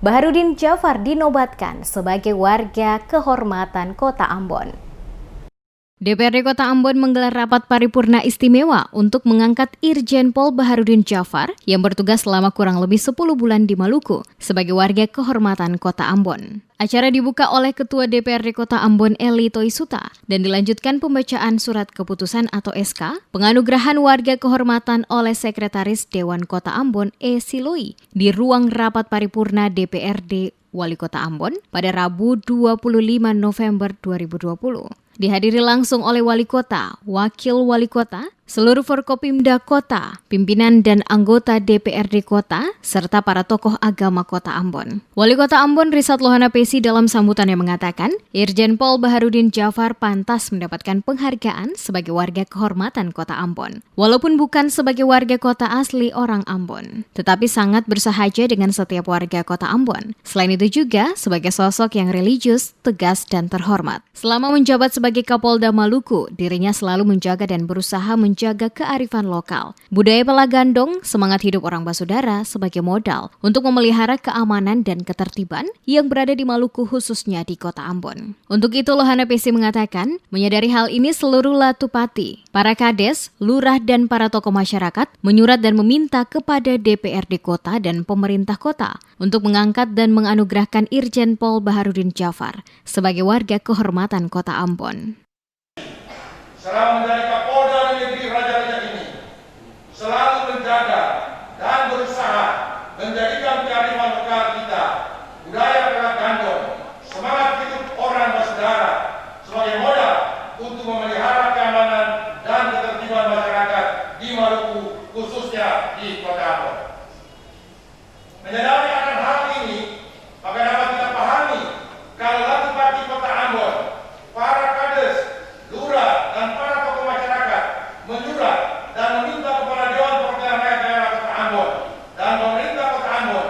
Baharudin Djafar dinobatkan sebagai warga kehormatan Kota Ambon. DPRD Kota Ambon menggelar rapat paripurna istimewa untuk mengangkat Irjen Pol Baharudin Djafar yang bertugas selama kurang lebih 10 bulan di Maluku sebagai warga kehormatan Kota Ambon. Acara dibuka oleh Ketua DPRD Kota Ambon Eli Toisuta dan dilanjutkan pembacaan surat keputusan atau SK penganugerahan warga kehormatan oleh Sekretaris Dewan Kota Ambon E. Siloi di ruang rapat paripurna DPRD Wali Kota Ambon pada Rabu 25 November 2020. Dihadiri langsung oleh Wali Kota, Wakil Wali Kota, seluruh Forkopimda Kota, pimpinan dan anggota DPRD Kota, serta para tokoh agama Kota Ambon. Wali Kota Ambon Risat Lohana Pesi dalam sambutannya mengatakan, Irjen Pol Baharudin Djafar pantas mendapatkan penghargaan sebagai warga kehormatan Kota Ambon. Walaupun bukan sebagai warga kota asli orang Ambon, tetapi sangat bersahaja dengan setiap warga Kota Ambon. Selain itu juga sebagai sosok yang religius, tegas, dan terhormat. Selama menjabat sebagai Kapolda Maluku, dirinya selalu menjaga dan berusaha menjaga kearifan lokal. Budaya pelagandong, semangat hidup orang Basudara sebagai modal untuk memelihara keamanan dan ketertiban yang berada di Maluku khususnya di Kota Ambon. Untuk itu Lohana Pesi mengatakan, menyadari hal ini seluruh Latupati, para kades, lurah dan para tokoh masyarakat menyurat dan meminta kepada DPRD Kota dan pemerintah kota untuk mengangkat dan menganugerahkan Irjen Pol Baharudin Djafar sebagai warga kehormatan Kota Ambon. Selama menjadi Kapolda negeri Raja-Raja ini, selalu menjaga dan berusaha menjadikan kearifan lokal kita, budaya pelagandong, semangat hidup orang Basudara sebagai modal untuk memelihara keamanan dan ketertiban masyarakat di Maluku, khususnya di Kota Ambon. Menyadari akan hal ini, maka dapat kita pahami kalau Latupati Kota Ambon, para kades, lurah, dan para tokoh masyarakat menyurat dan meminta kepada Dewan Perwakilan Rakyat Daerah Kota Ambon dan pemerintah Kota Ambon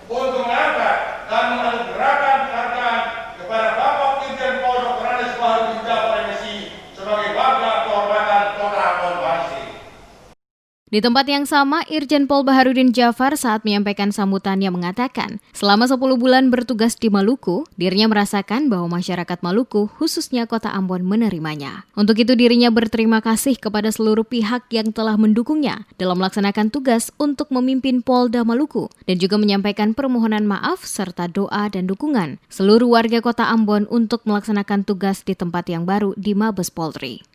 untuk mengangkat dan menganugerahkan penghargaan kepada Bapak Irjen Pol Dr. Andes Baharudin Djafar MSI sebagai warga kehormatan Kota Ambon Bansi. Di tempat yang sama, Irjen Pol Baharudin Djafar saat menyampaikan sambutannya mengatakan, selama 10 bulan bertugas di Maluku, dirinya merasakan bahwa masyarakat Maluku, khususnya Kota Ambon, menerimanya. Untuk itu dirinya berterima kasih kepada seluruh pihak yang telah mendukungnya dalam melaksanakan tugas untuk memimpin Polda Maluku dan juga menyampaikan permohonan maaf serta doa dan dukungan seluruh warga Kota Ambon untuk melaksanakan tugas di tempat yang baru di Mabes Polri.